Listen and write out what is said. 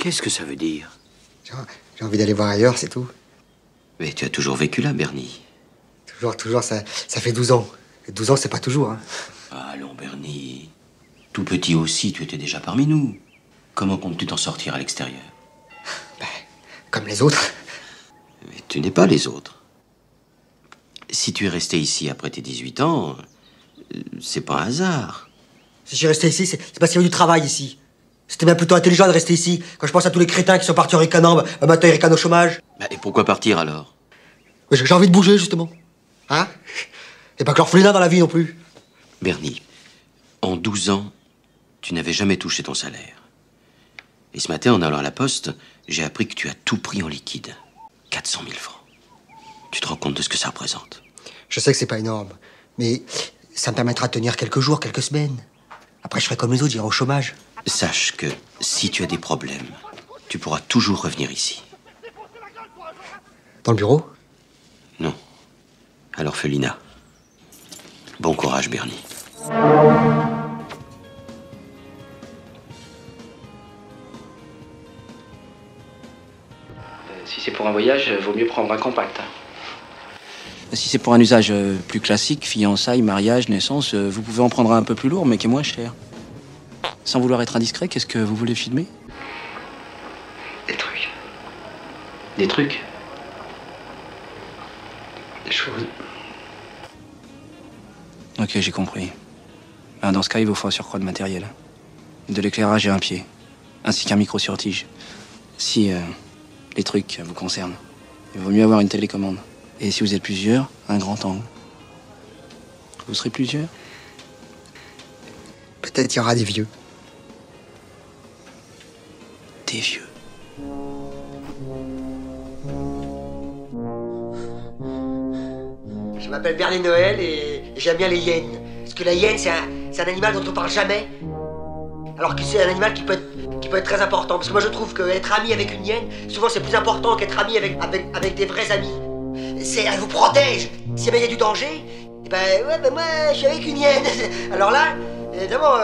Qu'est-ce que ça veut dire? J'ai envie d'aller voir ailleurs, c'est tout. Mais tu as toujours vécu là, Bernie. Toujours, ça fait 12 ans. Et 12 ans, c'est pas toujours, hein. Allons, Bernie. Tout petit aussi, tu étais déjà parmi nous. Comment comptes-tu t'en sortir à l'extérieur? Ben, comme les autres. Mais tu n'es pas les autres. Si tu es resté ici après tes 18 ans, c'est pas un hasard. Si j'ai resté ici, c'est parce qu'il y avait du travail ici. C'était bien plutôt intelligent de rester ici. Quand je pense à tous les crétins qui sont partis en ricanant, maintenant ils ricanent au chômage. Et pourquoi partir alors? J'ai envie de bouger, justement. Hein? Et pas que l'orphelinat dans la vie non plus. Bernie, en 12 ans, tu n'avais jamais touché ton salaire. Et ce matin, en allant à la poste, j'ai appris que tu as tout pris en liquide. 400 000 francs. Tu te rends compte de ce que ça représente? Je sais que c'est pas énorme, mais ça me permettra de tenir quelques jours, quelques semaines. Après, je ferai comme les autres, j'irai au chômage. Sache que si tu as des problèmes, tu pourras toujours revenir ici. Dans le bureau? Non. À l'orphelinat. Bon courage, Bernie. Si c'est pour un voyage, vaut mieux prendre un compact. Si c'est pour un usage plus classique, fiançailles, mariage, naissance, vous pouvez en prendre un peu plus lourd, mais qui est moins cher. Sans vouloir être indiscret, qu'est-ce que vous voulez filmer? Des trucs. Des trucs? Des choses. Ok, j'ai compris. Ben, dans ce cas, il vous faut un surcroît de matériel. De l'éclairage et un pied. Ainsi qu'un micro sur tige. Si les trucs vous concernent, il vaut mieux avoir une télécommande. Et si vous êtes plusieurs, un grand angle. Vous serez plusieurs? Peut-être il y aura des vieux. Des vieux. Je m'appelle Bernie Noël et j'aime bien les hyènes. Parce que la hyène, c'est un animal dont on parle jamais. Alors que c'est un animal qui peut être très important. Parce que moi je trouve qu'être ami avec une hyène, souvent c'est plus important qu'être ami avec des vrais amis. Elle vous protège. Si jamais il y a du danger, moi je suis avec une hyène. Alors là, évidemment...